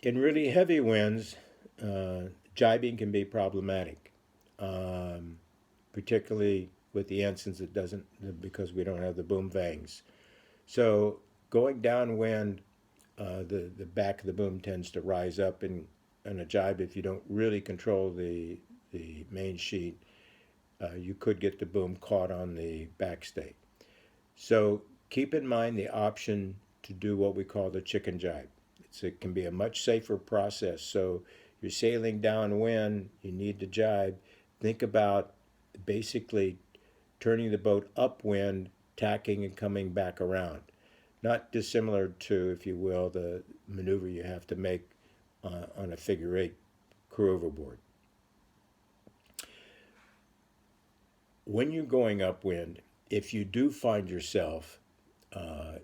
In really heavy winds, jibing can be problematic, particularly with the ensigns. It doesn't, because we don't have the boom vangs. So going downwind, the back of the boom tends to rise up in a jibe. If you don't really control the main sheet, you could get the boom caught on the backstay. So keep in mind the option to do what we call the chicken jibe. It can be a much safer process. So you're sailing downwind, you need to jibe. Think about basically turning the boat upwind, tacking and coming back around. Not dissimilar to, if you will, the maneuver you have to make on a figure eight crew overboard. When you're going upwind, if you do find yourself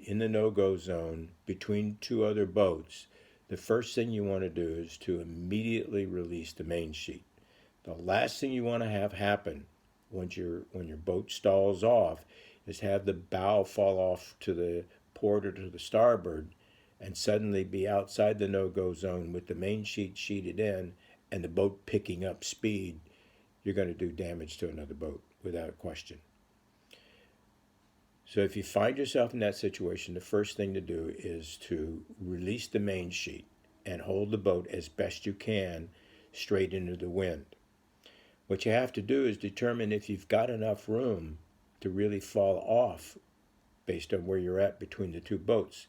in the no-go zone between two other boats, the first thing you want to do is to immediately release the main sheet. The last thing you want to have happen when your boat stalls off is have the bow fall off to the port or to the starboard and suddenly be outside the no-go zone with the main sheet sheeted in and the boat picking up speed. You're going to do damage to another boat without question. So if you find yourself in that situation, the first thing to do is to release the main sheet and hold the boat as best you can straight into the wind. What you have to do is determine if you've got enough room to really fall off based on where you're at between the two boats.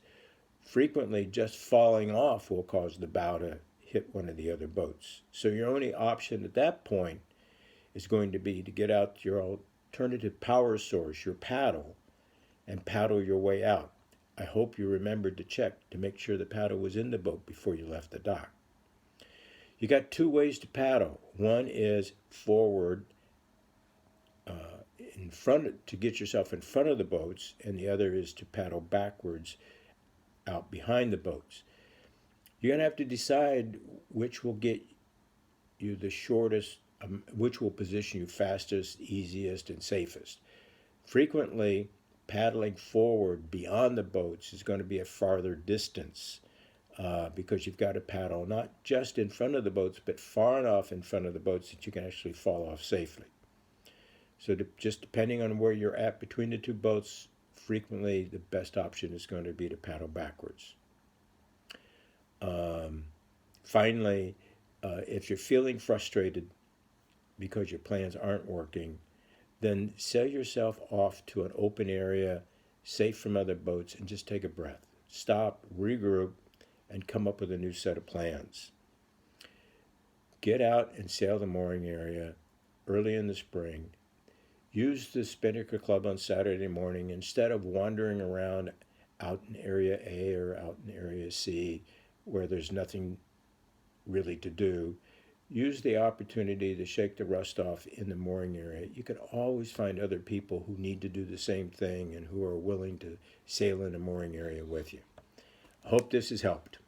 Frequently, just falling off will cause the bow to hit one of the other boats. So your only option at that point is going to be to get out your alternative power source, your paddle, and paddle your way out. I hope you remembered to check to make sure the paddle was in the boat before you left the dock. You got two ways to paddle. One is forward in front to get yourself in front of the boats, and the other is to paddle backwards out behind the boats. You're going to have to decide which will get you the shortest, which will position you fastest, easiest, and safest. Frequently, paddling forward beyond the boats is going to be a farther distance because you've got to paddle not just in front of the boats, but far enough in front of the boats that you can actually fall off safely. So just depending on where you're at between the two boats, frequently the best option is going to be to paddle backwards. Finally, if you're feeling frustrated because your plans aren't working, then sail yourself off to an open area, safe from other boats, and just take a breath. Stop, regroup, and come up with a new set of plans. Get out and sail the mooring area early in the spring. Use the Spinnaker Club on Saturday morning instead of wandering around out in Area A or out in Area C where there's nothing really to do. Use the opportunity to shake the rust off in the mooring area. You can always find other people who need to do the same thing and who are willing to sail in the mooring area with you. I hope this has helped.